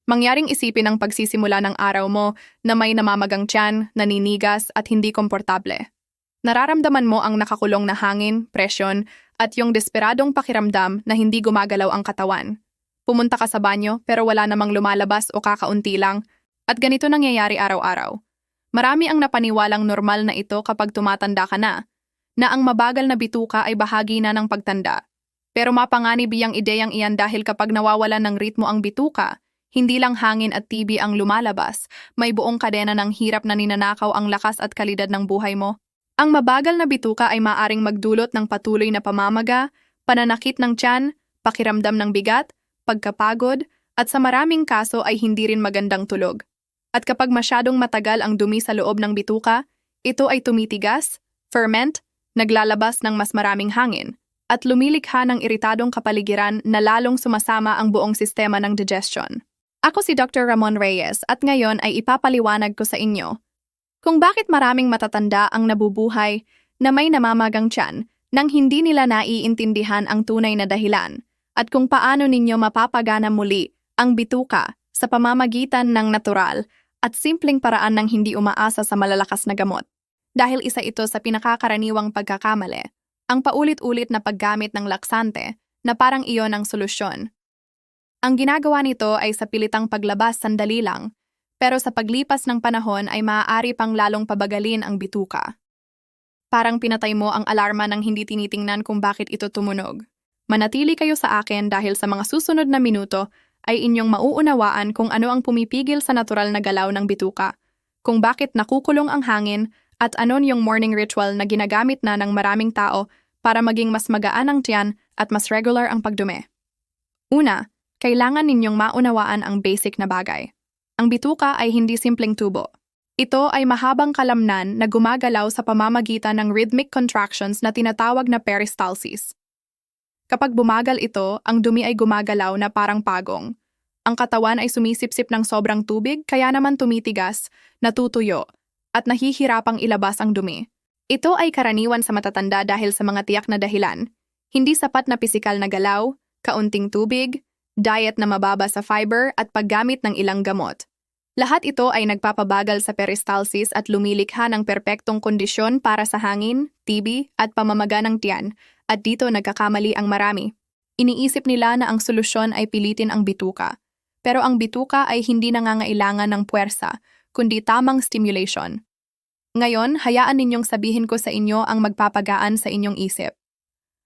Mangyaring isipin ang pagsisimula ng araw mo na may namamagang tiyan, naninigas at hindi komportable. Nararamdaman mo ang nakakulong na hangin, presyon, at yung desperadong pakiramdam na hindi gumagalaw ang katawan. Pumunta ka sa banyo pero wala namang lumalabas o kakaunti lang, at ganito nangyayari araw-araw. Marami ang napaniwalang normal na ito kapag tumatanda ka na ang mabagal na bituka ay bahagi na ng pagtanda. Pero mapanganib iyang ideyang iyan dahil kapag nawawalan ng ritmo ang bituka, hindi lang hangin at TB ang lumalabas, may buong kadena ng hirap na ninanakaw ang lakas at kalidad ng buhay mo. Ang mabagal na bituka ay maaring magdulot ng patuloy na pamamaga, pananakit ng tiyan, pakiramdam ng bigat, pagkapagod, at sa maraming kaso ay hindi rin magandang tulog. At kapag masyadong matagal ang dumi sa loob ng bituka, ito ay tumitigas, ferment, naglalabas ng mas maraming hangin, at lumilikha ng iritadong kapaligiran na lalong sumasama ang buong sistema ng digestion. Ako si Dr. Ramon Reyes at ngayon ay ipapaliwanag ko sa inyo kung bakit maraming matatanda ang nabubuhay na may namamagang tiyan nang hindi nila naiintindihan ang tunay na dahilan at kung paano ninyo mapapagana muli ang bituka sa pamamagitan ng natural at simpleng paraan ng hindi umaasa sa malalakas na gamot. Dahil isa ito sa pinakakaraniwang pagkakamali, ang paulit-ulit na paggamit ng laksante na parang iyon ang solusyon. Ang ginagawa nito ay sa pilitang paglabas sandali lang, pero sa paglipas ng panahon ay maaari pang lalong pabagalin ang bituka. Parang pinatay mo ang alarma nang hindi tinitingnan kung bakit ito tumunog. Manatili kayo sa akin dahil sa mga susunod na minuto ay inyong mauunawaan kung ano ang pumipigil sa natural na galaw ng bituka, kung bakit nakukulong ang hangin, at anon yung morning ritual na ginagamit na ng maraming tao para maging mas magaan ang tiyan at mas regular ang pagdumi. Una, kailangan ninyong maunawaan ang basic na bagay. Ang bituka ay hindi simpleng tubo. Ito ay mahabang kalamnan na gumagalaw sa pamamagitan ng rhythmic contractions na tinatawag na peristalsis. Kapag bumagal ito, ang dumi ay gumagalaw na parang pagong. Ang katawan ay sumisipsip ng sobrang tubig kaya naman tumitigas, natutuyo, at nahihirapang ilabas ang dumi. Ito ay karaniwan sa matatanda dahil sa mga tiyak na dahilan. Hindi sapat na pisikal na galaw, kaunting tubig, diet na mababa sa fiber at paggamit ng ilang gamot. Lahat ito ay nagpapabagal sa peristalsis at lumilikha ng perpektong kondisyon para sa hangin, TB at pamamaga ng tiyan, at dito nagkakamali ang marami. Iniisip nila na ang solusyon ay pilitin ang bituka. Pero ang bituka ay hindi nangangailangan ng puwersa, kundi tamang stimulation. Ngayon, hayaan ninyong sabihin ko sa inyo ang magpapagaan sa inyong isip.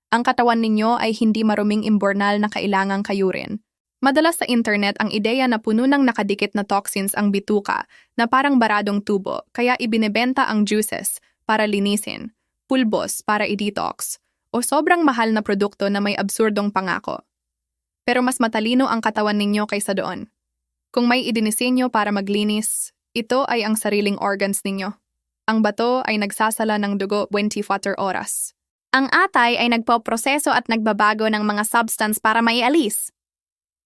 Ang katawan ninyo ay hindi maruming imbornal na kailangang kayurin. Madalas sa internet ang ideya na puno ng nakadikit na toxins ang bituka na parang baradong tubo, kaya ibinebenta ang juices para linisin, pulbos para i-detox, o sobrang mahal na produkto na may absurdong pangako. Pero mas matalino ang katawan ninyo kaysa doon. Kung may idinisenyo para maglinis, ito ay ang sariling organs ninyo. Ang bato ay nagsasala ng dugo 24 oras. Ang atay ay nagpoproseso at nagbabago ng mga substance para maialis.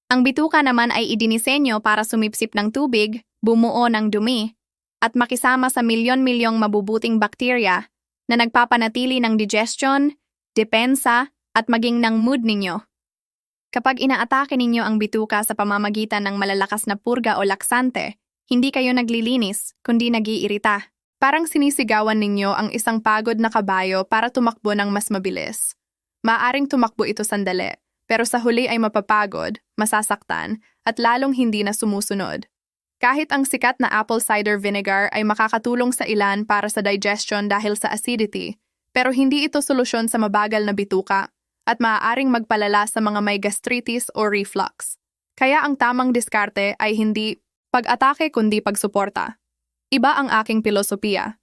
Ang bituka naman ay idinisenyo para sumipsip ng tubig, bumuo ng dumi, at makisama sa milyon-milyong mabubuting bakterya na nagpapanatili ng digestion, depensa, at maging ng mood ninyo. Kapag inaatake ninyo ang bituka sa pamamagitan ng malalakas na purga o laksante, hindi kayo naglilinis, kundi nag-iirita. Parang sinisigawan ninyo ang isang pagod na kabayo para tumakbo ng mas mabilis. Maaring tumakbo ito sandali, pero sa huli ay mapapagod, masasaktan, at lalong hindi na sumusunod. Kahit ang sikat na apple cider vinegar ay makakatulong sa ilan para sa digestion dahil sa acidity, pero hindi ito solusyon sa mabagal na bituka at maaaring magpalala sa mga may gastritis o reflux. Kaya ang tamang diskarte ay hindi pag-atake kundi pagsuporta. Iba ang aking pilosopiya.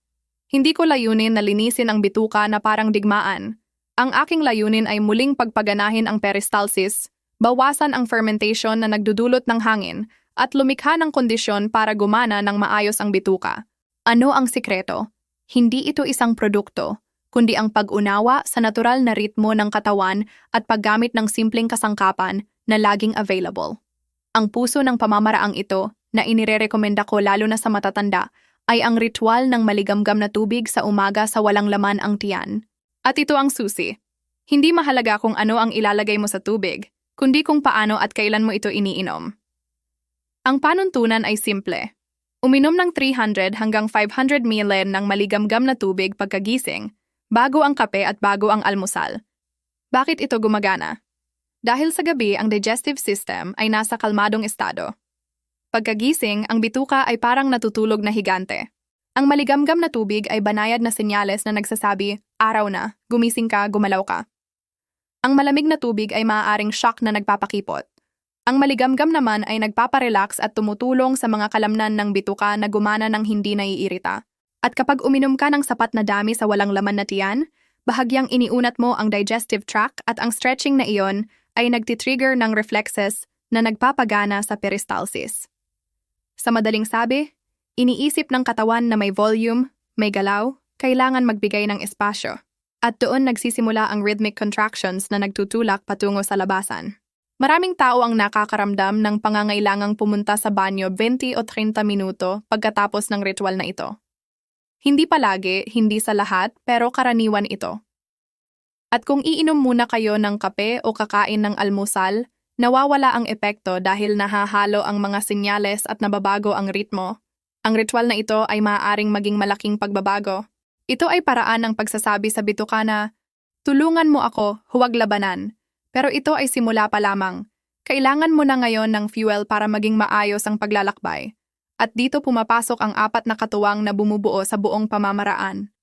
Hindi ko layunin na linisin ang bituka na parang digmaan. Ang aking layunin ay muling pagpaganahin ang peristalsis, bawasan ang fermentation na nagdudulot ng hangin, at lumikha ng kondisyon para gumana ng maayos ang bituka. Ano ang sikreto? Hindi ito isang produkto, kundi ang pag-unawa sa natural na ritmo ng katawan at paggamit ng simpleng kasangkapan na laging available. Ang puso ng pamamaraang ito, na inirerekomenda ko lalo na sa matatanda, ay ang ritual ng maligamgam na tubig sa umaga sa walang laman ang tiyan. At ito ang susi. Hindi mahalaga kung ano ang ilalagay mo sa tubig, kundi kung paano at kailan mo ito iniinom. Ang panuntunan ay simple. Uminom ng 300 hanggang 500 ml ng maligamgam na tubig pagkagising, bago ang kape at bago ang almusal. Bakit ito gumagana? Dahil sa gabi ang digestive system ay nasa kalmadong estado. Pagkagising, ang bituka ay parang natutulog na higante. Ang maligamgam na tubig ay banayad na senyales na nagsasabi, araw na, gumising ka, gumalaw ka. Ang malamig na tubig ay maaaring shock na nagpapakipot. Ang maligamgam naman ay nagpaparelax at tumutulong sa mga kalamnan ng bituka na gumana ng hindi naiirita. At kapag uminom ka ng sapat na dami sa walang laman na tiyan, bahagyang iniunat mo ang digestive tract at ang stretching na iyon ay nagtitrigger ng reflexes na nagpapagana sa peristalsis. Sa madaling sabi, iniisip ng katawan na may volume, may galaw, kailangan magbigay ng espasyo. At doon nagsisimula ang rhythmic contractions na nagtutulak patungo sa labasan. Maraming tao ang nakakaramdam ng pangangailangang pumunta sa banyo 20 o 30 minuto pagkatapos ng ritual na ito. Hindi palagi, hindi sa lahat, pero karaniwan ito. At kung iinom muna kayo ng kape o kakain ng almusal, nawawala ang epekto dahil nahahalo ang mga senyales at nababago ang ritmo. Ang ritual na ito ay maaaring maging malaking pagbabago. Ito ay paraan ng pagsasabi sa bituka na, tulungan mo ako, huwag labanan. Pero ito ay simula pa lamang. Kailangan mo na ngayon ng fuel para maging maayos ang paglalakbay. At dito pumapasok ang 4 na katuwang na bumubuo sa buong pamamaraan.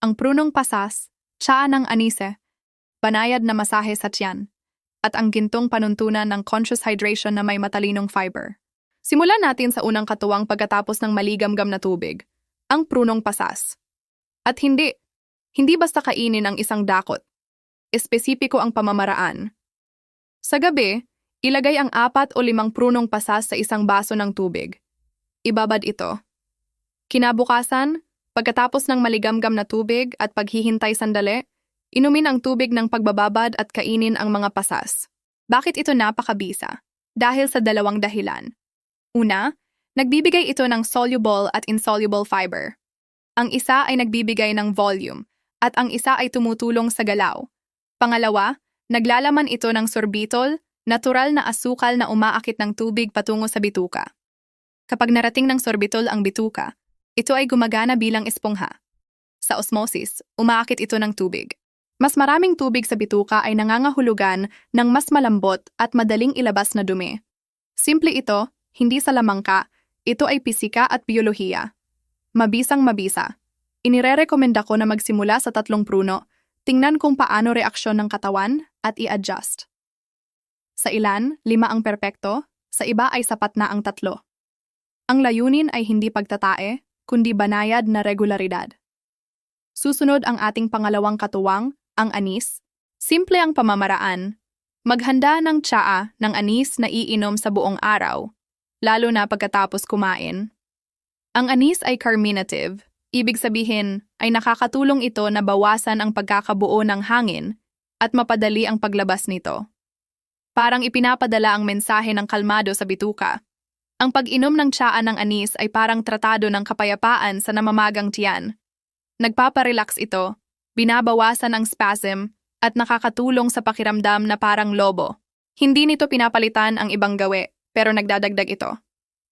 Ang prunong pasas, tsaa ng anise, banayad na masahe sa tiyan, at ang gintong panuntunan ng conscious hydration na may matalinong fiber. Simulan natin sa unang katuwang pagkatapos ng maligamgam na tubig, ang prunong pasas. At hindi basta kainin ang isang dakot. Espesipiko ang pamamaraan. Sa gabi, ilagay ang 4 o 5 prunong pasas sa isang baso ng tubig. Ibabad ito. Kinabukasan, pagkatapos ng maligamgam na tubig at paghihintay sandali, inumin ang tubig ng pagbababad at kainin ang mga pasas. Bakit ito napakabisa? Dahil sa 2 dahilan. Una, nagbibigay ito ng soluble at insoluble fiber. Ang isa ay nagbibigay ng volume, at ang isa ay tumutulong sa galaw. Pangalawa, naglalaman ito ng sorbitol, natural na asukal na umaakit ng tubig patungo sa bituka. Kapag narating ng sorbitol ang bituka, ito ay gumagana bilang espongha. Sa osmosis, umaakit ito ng tubig. Mas maraming tubig sa bituka ay nangangahulugan ng mas malambot at madaling ilabas na dumi. Simple ito, hindi sa lamangka, ito ay pisika at biolohiya. Mabisang mabisa. Inirerekomenda ko na magsimula sa 3 pruno. Tingnan kung paano reaksyon ng katawan at i-adjust. Sa ilan, 5 ang perpekto, sa iba ay sapat na ang 3. Ang layunin ay hindi pagtatae, kundi banayad na regularidad. Susunod ang ating pangalawang katuwang, ang anis. Simple ang pamamaraan. Maghanda ng tsaa ng anis na iinom sa buong araw, lalo na pagkatapos kumain. Ang anis ay carminative. Ibig sabihin ay nakakatulong ito na bawasan ang pagkakabuo ng hangin at mapadali ang paglabas nito. Parang ipinapadala ang mensahe ng kalmado sa bituka. Ang pag-inom ng tsaa ng anis ay parang tratado ng kapayapaan sa namamagang tiyan. Nagpaparelax ito, binabawasan ang spasm at nakakatulong sa pakiramdam na parang lobo. Hindi nito pinapalitan ang ibang gawi, pero nagdadagdag ito.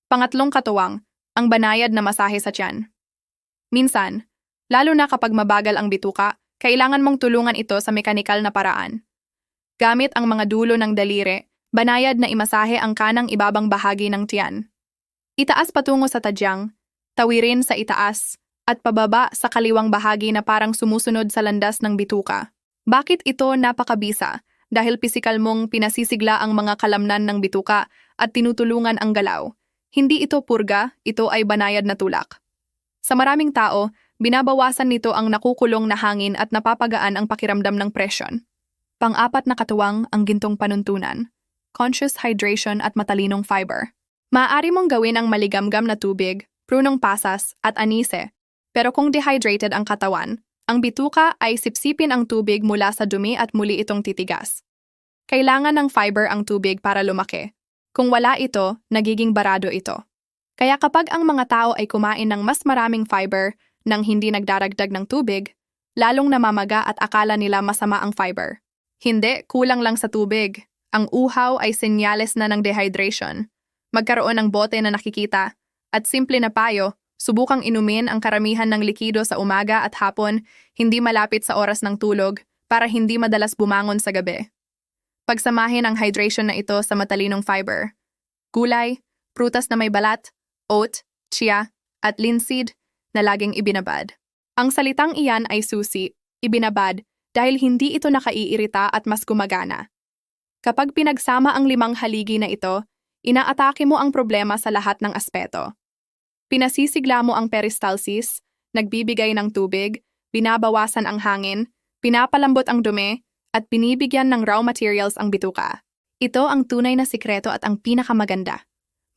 Pangatlong katuwang, ang banayad na masahe sa tiyan. Minsan, lalo na kapag mabagal ang bituka, kailangan mong tulungan ito sa mekanikal na paraan. Gamit ang mga dulo ng daliri, banayad na imasahe ang kanang ibabang bahagi ng tiyan. Itaas patungo sa tadyang, tawirin sa itaas, at pababa sa kaliwang bahagi na parang sumusunod sa landas ng bituka. Bakit ito napakabisa? Dahil pisikal mong pinasisigla ang mga kalamnan ng bituka at tinutulungan ang galaw. Hindi ito purga, ito ay banayad na tulak. Sa maraming tao, binabawasan nito ang nakukulong na hangin at napapagaan ang pakiramdam ng presyon. Pang-4 na katuwang, ang gintong panuntunan. Conscious hydration at matalinong fiber. Maaari mong gawin ang maligamgam na tubig, prunong pasas, at anise. Pero kung dehydrated ang katawan, ang bituka ay sipsipin ang tubig mula sa dumi at muli itong titigas. Kailangan ng fiber ang tubig para lumaki. Kung wala ito, nagiging barado ito. Kaya kapag ang mga tao ay kumain ng mas maraming fiber nang hindi nagdaragdag ng tubig, lalong namamaga at akala nila masama ang fiber. Hindi, kulang lang sa tubig. Ang uhaw ay senyales na ng dehydration. Magkaroon ng bote na nakikita. At simple na payo, subukang inumin ang karamihan ng likido sa umaga at hapon, hindi malapit sa oras ng tulog, para hindi madalas bumangon sa gabi. Pagsamahin ang hydration na ito sa matalinong fiber. Gulay, prutas na may balat, oat, chia, at linseed na laging ibinabad. Ang salitang iyan ay susi, ibinabad, dahil hindi ito nakaiirita at mas gumagana. Kapag pinagsama ang 5 haligi na ito, inaatake mo ang problema sa lahat ng aspeto. Pinasisigla mo ang peristalsis, nagbibigay ng tubig, binabawasan ang hangin, pinapalambot ang dumi, at binibigyan ng raw materials ang bituka. Ito ang tunay na sikreto at ang pinakamaganda.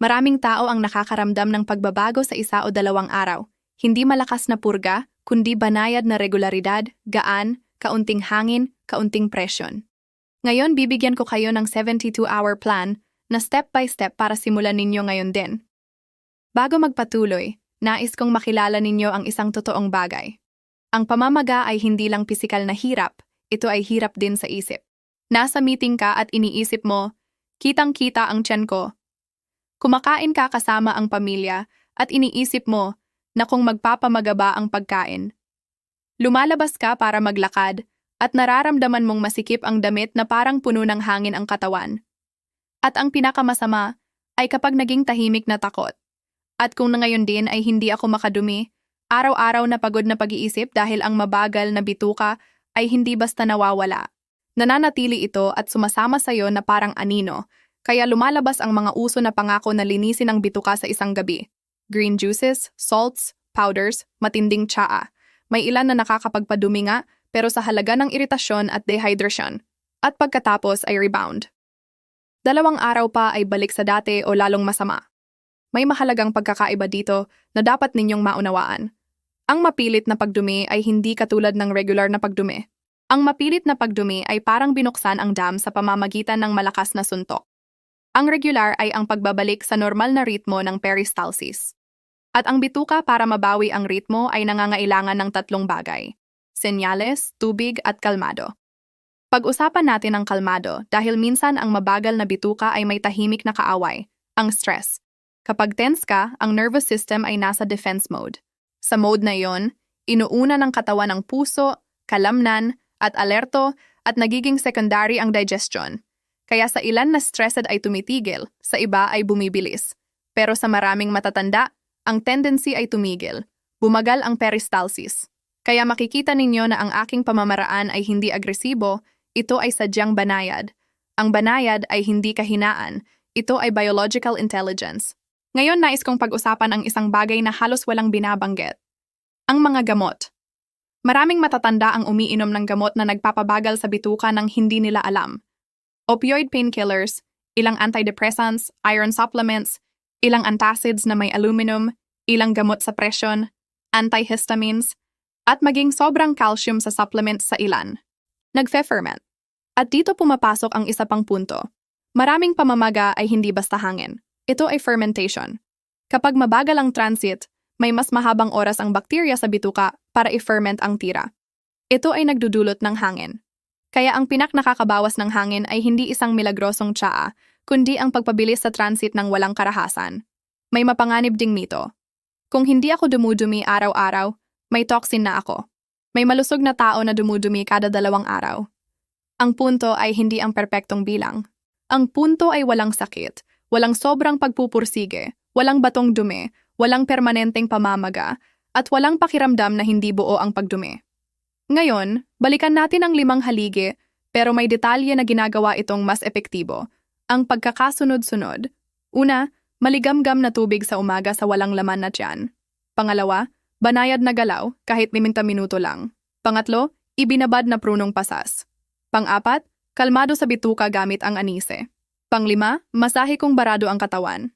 Maraming tao ang nakakaramdam ng pagbabago sa 1 o 2 araw. Hindi malakas na purga, kundi banayad na regularidad, gaan, kaunting hangin, kaunting presyon. Ngayon bibigyan ko kayo ng 72-hour plan na step by step para simulan ninyo ngayon din. Bago magpatuloy, nais kong makilala ninyo ang isang totoong bagay. Ang pamamaga ay hindi lang pisikal na hirap, ito ay hirap din sa isip. Nasa meeting ka at iniisip mo, kitang-kita ang tiyan ko. Kumakain ka kasama ang pamilya at iniisip mo na kung magpapamaga ba ang pagkain. Lumalabas ka para maglakad at nararamdaman mong masikip ang damit na parang puno ng hangin ang katawan. At ang pinakamasama ay kapag naging tahimik na takot. At kung na ngayon din ay hindi ako makadumi, araw-araw na pagod na pag-iisip dahil ang mabagal na bituka ay hindi basta nawawala. Nananatili ito at sumasama sa iyo na parang anino, kaya lumalabas ang mga uso na pangako na linisin ang bituka sa isang gabi. Green juices, salts, powders, matinding tsaa. May ilan na nakakapagpadumi nga, pero sa halaga ng iritasyon at dehydration. At pagkatapos ay rebound. 2 araw pa ay balik sa dati o lalong masama. May mahalagang pagkakaiba dito na dapat ninyong maunawaan. Ang mapilit na pagdumi ay hindi katulad ng regular na pagdumi. Ang mapilit na pagdumi ay parang binuksan ang dam sa pamamagitan ng malakas na suntok. Ang regular ay ang pagbabalik sa normal na ritmo ng peristalsis. At ang bituka para mabawi ang ritmo ay nangangailangan ng 3 bagay: senyales, tubig at kalmado. Pag-usapan natin ang kalmado dahil minsan ang mabagal na bituka ay may tahimik na kaaway, ang stress. Kapag tense ka, ang nervous system ay nasa defense mode. Sa mode na iyon, inuuna ng katawan ang puso, kalamnan, at alerto at nagiging secondary ang digestion. Kaya sa ilan na stressed ay tumitigil, sa iba ay bumibilis. Pero sa maraming matatanda, ang tendency ay tumigil. Bumagal ang peristalsis. Kaya makikita ninyo na ang aking pamamaraan ay hindi agresibo, ito ay sadyang banayad. Ang banayad ay hindi kahinaan, ito ay biological intelligence. Ngayon nais kong pag-usapan ang isang bagay na halos walang binabanggit. Ang mga gamot. Maraming matatanda ang umiinom ng gamot na nagpapabagal sa bituka nang hindi nila alam. Opioid painkillers, ilang antidepressants, iron supplements, ilang antacids na may aluminum, ilang gamot sa presyon, antihistamines, at maging sobrang calcium sa supplements sa ilan. Nagfe-ferment. At dito pumapasok ang isa pang punto. Maraming pamamaga ay hindi basta hangin. Ito ay fermentation. Kapag mabagal ang transit, may mas mahabang oras ang bakterya sa bituka para i-ferment ang tira. Ito ay nagdudulot ng hangin. Kaya ang nakakabawas ng hangin ay hindi isang milagrosong tsaa, kundi ang pagpabilis sa transit ng walang karahasan. May mapanganib ding mito. Kung hindi ako dumudumi araw-araw, may toxin na ako. May malusog na tao na dumudumi kada 2 araw. Ang punto ay hindi ang perpektong bilang. Ang punto ay walang sakit, walang sobrang pagpupursige, walang batong dumi, walang permanenteng pamamaga, at walang pakiramdam na hindi buo ang pagdumi. Ngayon, balikan natin ang 5 haligi, pero may detalye na ginagawa itong mas epektibo. Ang pagkakasunod-sunod. Una, maligamgam na tubig sa umaga sa walang laman na tiyan. Pangalawa, banayad na galaw kahit minuto lang. Pangatlo, ibinabad na prunong pasas. Pang-4, kalmado sa bituka gamit ang anise. Pang-5, masahe kung barado ang katawan.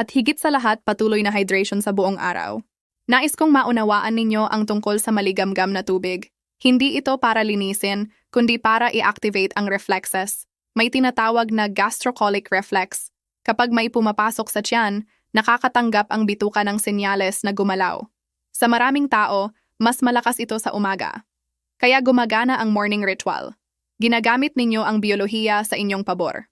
At higit sa lahat, patuloy na hydration sa buong araw. Nais kong maunawaan ninyo ang tungkol sa maligamgam na tubig. Hindi ito para linisin, kundi para i-activate ang reflexes. May tinatawag na gastrocolic reflex. Kapag may pumapasok sa tiyan, nakakatanggap ang bituka ng senyales na gumalaw. Sa maraming tao, mas malakas ito sa umaga. Kaya gumagana ang morning ritual. Ginagamit ninyo ang biolohiya sa inyong pabor.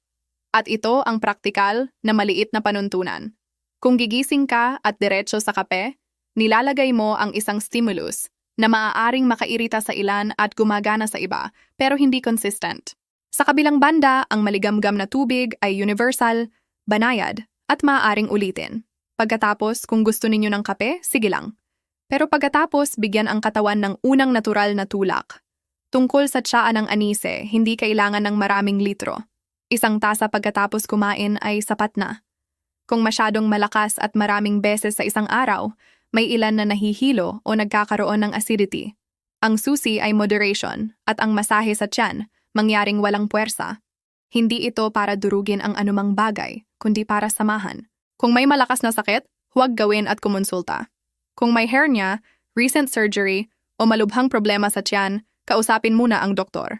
At ito ang praktikal na maliit na panuntunan. Kung gigising ka at diretso sa kape, nilalagay mo ang isang stimulus na maaaring makairita sa ilan at gumagana sa iba, pero hindi consistent. Sa kabilang banda, ang maligamgam na tubig ay universal, banayad, at maaaring ulitin. Pagkatapos, kung gusto ninyo ng kape, sige lang. Pero pagkatapos, bigyan ang katawan ng unang natural na tulak. Tungkol sa tsaa ng anise, hindi kailangan ng maraming litro. Isang tasa pagkatapos kumain ay sapat na. Kung masyadong malakas at maraming beses sa isang araw, may ilan na nahihilo o nagkakaroon ng acidity. Ang susi ay moderation at ang masahe sa tiyan, mangyaring walang puwersa. Hindi ito para durugin ang anumang bagay, kundi para samahan. Kung may malakas na sakit, huwag gawin at kumonsulta. Kung may hernia, recent surgery, o malubhang problema sa tiyan, kausapin muna ang doktor.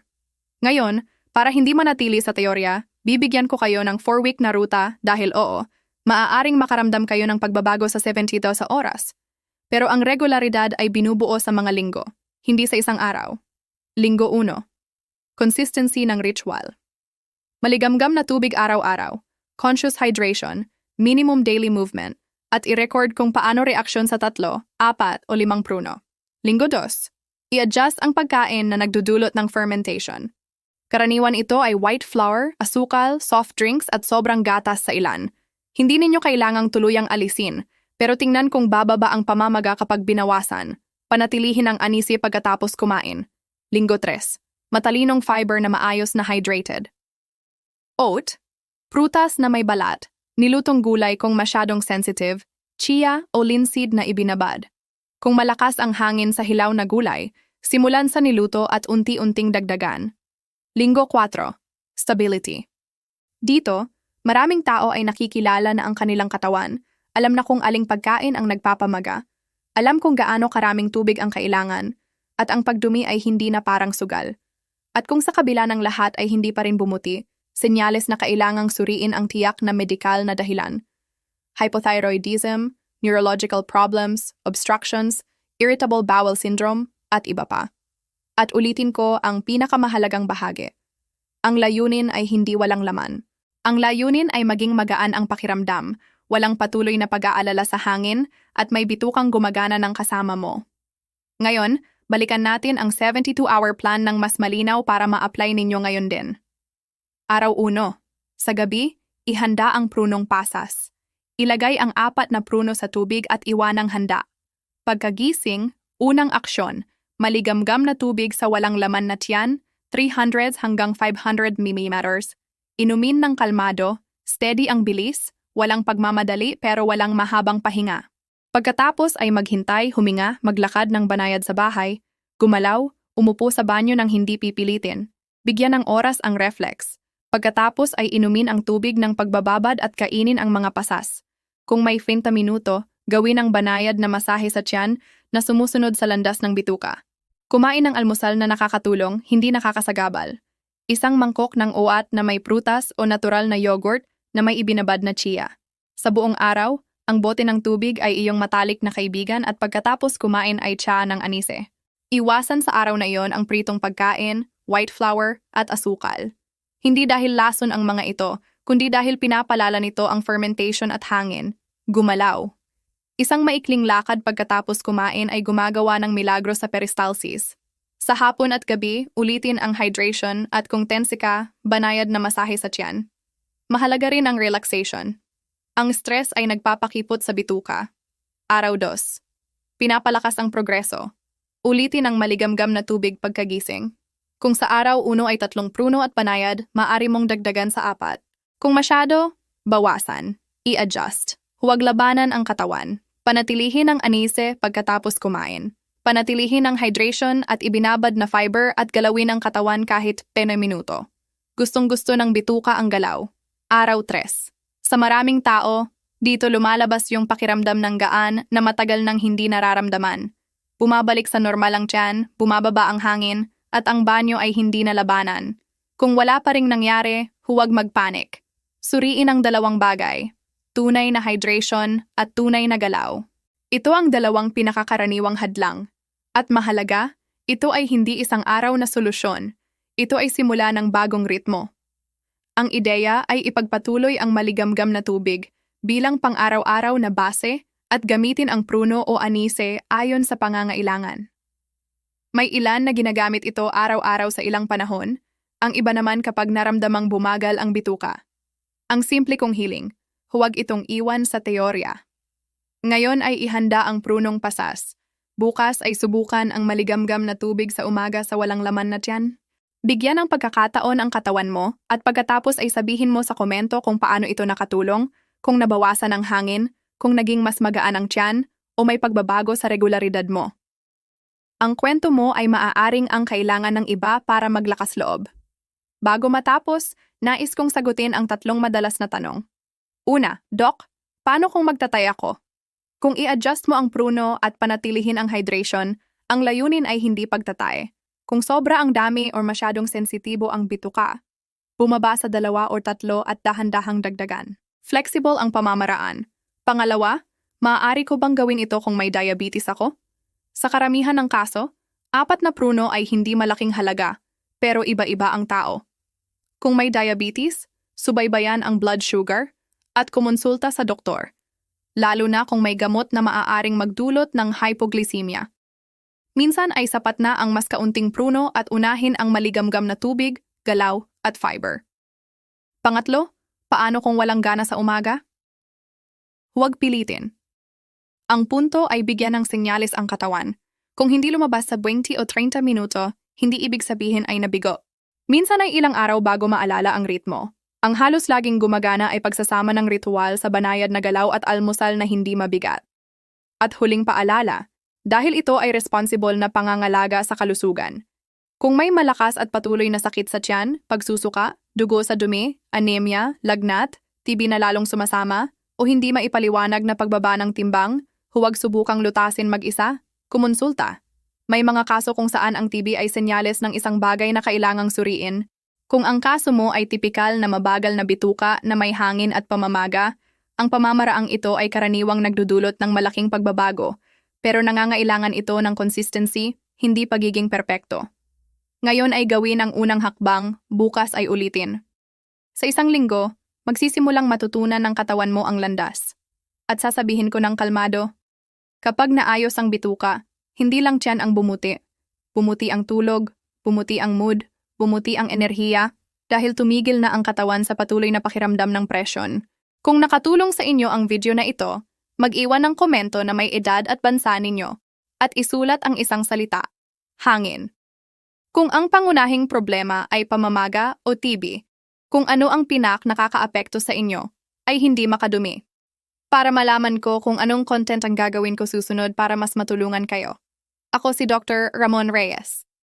Ngayon, para hindi manatili sa teorya, bibigyan ko kayo ng 4-week na ruta dahil oo, maaaring makaramdam kayo ng pagbabago sa 70 sa oras. Pero ang regularidad ay binubuo sa mga linggo, hindi sa isang araw. Linggo 1. Consistency ng ritual. Maligamgam na tubig araw-araw, conscious hydration, minimum daily movement, at i-record kung paano reaksyon sa 3, 4 o 5 pruno. Linggo 2. I-adjust ang pagkain na nagdudulot ng fermentation. Karaniwan ito ay white flour, asukal, soft drinks at sobrang gatas sa ilan. Hindi ninyo kailangang tuluyang alisin, pero tingnan kung bababa ang pamamaga kapag binawasan. Panatilihin ang anise pagkatapos kumain. Linggo 3. Matalinong fiber na maayos na hydrated. Oat, prutas na may balat, nilutong gulay kung masyadong sensitive, chia o linseed na ibinabad. Kung malakas ang hangin sa hilaw na gulay, simulan sa niluto at unti-unting dagdagan. Linggo 4. Stability. Dito, maraming tao ay nakikilala na ang kanilang katawan, alam na kung aling pagkain ang nagpapamaga, alam kung gaano karaming tubig ang kailangan, at ang pagdumi ay hindi na parang sugal. At kung sa kabila ng lahat ay hindi pa rin bumuti, senyales na kailangang suriin ang tiyak na medikal na dahilan. Hypothyroidism, neurological problems, obstructions, irritable bowel syndrome, at iba pa. At ulitin ko ang pinakamahalagang bahagi. Ang layunin ay hindi walang laman. Ang layunin ay maging magaan ang pakiramdam, walang patuloy na pag-aalala sa hangin, at may bitukang gumagana ng kasama mo. Ngayon, balikan natin ang 72-hour plan ng mas malinaw para ma-apply ninyo ngayon din. Araw 1. Sa gabi, ihanda ang prunong pasas. Ilagay ang 4 na pruno sa tubig at iwanang handa. Pagkagising, unang aksyon, maligamgam na tubig sa walang laman na tiyan, 300 hanggang 500 mm. Inumin ng kalmado, steady ang bilis, walang pagmamadali pero walang mahabang pahinga. Pagkatapos ay maghintay, huminga, maglakad ng banayad sa bahay, gumalaw, umupo sa banyo ng hindi pipilitin. Bigyan ng oras ang reflex. Pagkatapos ay inumin ang tubig ng pagbababad at kainin ang mga pasas. Kung may 20 minuto, gawin ang banayad na masahe sa tiyan na sumusunod sa landas ng bituka. Kumain ng almusal na nakakatulong, hindi nakakasagabal. Isang mangkok ng oat na may prutas o natural na yogurt na may ibinabad na chia. Sa buong araw, ang bote ng tubig ay iyong matalik na kaibigan at pagkatapos kumain ay tsaa ng anise. Iwasan sa araw na iyon ang pritong pagkain, white flour, at asukal. Hindi dahil lason ang mga ito, kundi dahil pinapalala nito ang fermentation at hangin. Gumalaw. Isang maikling lakad pagkatapos kumain ay gumagawa ng milagro sa peristalsis. Sa hapon at gabi, ulitin ang hydration at kung tense ka, banayad na masahe sa tiyan. Mahalaga rin ang relaxation. Ang stress ay nagpapakipot sa bituka. Araw 2. Pinapalakas ang progreso. Ulitin ang maligamgam na tubig pagkagising. Kung sa araw 1 ay 3 pruno at banayad, maaari mong dagdagan sa 4. Kung masyado, bawasan. I-adjust. Huwag labanan ang katawan. Panatilihin ang anise pagkatapos kumain. Panatilihin ang hydration at ibinabad na fiber at galawin ang katawan kahit 10 minuto. Gustong-gusto ng bituka ang galaw. Araw 3. Sa maraming tao, dito lumalabas yung pakiramdam ng gaan na matagal nang hindi nararamdaman. Bumabalik sa normal ang tiyan, bumababa ang hangin, at ang banyo ay hindi nalabanan. Kung wala pa ring nangyari, huwag magpanik. Suriin ang dalawang bagay, tunay na hydration at tunay na galaw. Ito ang dalawang pinakakaraniwang hadlang. At mahalaga, ito ay hindi isang araw na solusyon. Ito ay simula ng bagong ritmo. Ang ideya ay ipagpatuloy ang maligamgam na tubig bilang pang-araw-araw na base at gamitin ang pruno o anise ayon sa pangangailangan. May ilan na ginagamit ito araw-araw sa ilang panahon, ang iba naman kapag naramdamang bumagal ang bituka. Ang simple kong hiling, huwag itong iwan sa teorya. Ngayon ay ihanda ang prunong pasas. Bukas ay subukan ang maligamgam na tubig sa umaga sa walang laman na tiyan. Bigyan ng pagkakataon ang katawan mo at pagkatapos ay sabihin mo sa komento kung paano ito nakatulong, kung nabawasan ang hangin, kung naging mas magaan ang tiyan, o may pagbabago sa regularidad mo. Ang kwento mo ay maaaring ang kailangan ng iba para maglakas loob. Bago matapos, nais kong sagutin ang 3 madalas na tanong. Una, Doc, paano kung magtatay ako? Kung i-adjust mo ang pruno at panatilihin ang hydration, ang layunin ay hindi pagtatay. Kung sobra ang dami o masyadong sensitibo ang bituka, bumaba sa 2 o 3 at dahan-dahang dagdagan. Flexible ang pamamaraan. Pangalawa, maaari ko bang gawin ito kung may diabetes ako? Sa karamihan ng kaso, 4 na pruno ay hindi malaking halaga, pero iba-iba ang tao. Kung may diabetes, subaybayan ang blood sugar at kumonsulta sa doktor, lalo na kung may gamot na maaaring magdulot ng hypoglycemia. Minsan ay sapat na ang mas kaunting pruno at unahin ang maligamgam na tubig, galaw at fiber. Pangatlo, paano kung walang gana sa umaga? Huwag pilitin. Ang punto ay bigyan ng senyales ang katawan. Kung hindi lumabas sa 20 o 30 minuto, hindi ibig sabihin ay nabigo. Minsan ay ilang araw bago maalala ang ritmo. Ang halos laging gumagana ay pagsasama ng ritual sa banayad na galaw at almusal na hindi mabigat. At huling paalala, dahil ito ay responsible na pangangalaga sa kalusugan. Kung may malakas at patuloy na sakit sa tiyan, pagsusuka, dugo sa dumi, anemia, lagnat, TB na lalong sumasama, o hindi maipaliwanag na pagbaba ng timbang, huwag subukang lutasin mag-isa, kumonsulta. May mga kaso kung saan ang TB ay senyales ng isang bagay na kailangang suriin. Kung ang kaso mo ay tipikal na mabagal na bituka na may hangin at pamamaga, ang pamamaraang ito ay karaniwang nagdudulot ng malaking pagbabago, pero nangangailangan ito ng consistency, hindi pagiging perpekto. Ngayon ay gawin ang unang hakbang, bukas ay ulitin. Sa isang linggo, magsisimulang matutunan ng katawan mo ang landas. At sasabihin ko ng kalmado, kapag naayos ang bituka, hindi lang tiyan ang bumuti. Bumuti ang tulog, bumuti ang mood, bumuti ang enerhiya, dahil tumigil na ang katawan sa patuloy na pakiramdam ng presyon. Kung nakatulong sa inyo ang video na ito, mag-iwan ng komento na may edad at bansa ninyo at isulat ang isang salita, hangin. Kung ang pangunahing problema ay pamamaga o TB, kung ano ang nakakaapekto sa inyo, ay hindi makadumi. Para malaman ko kung anong content ang gagawin ko susunod para mas matulungan kayo. Ako si Dr. Ramon Reyes.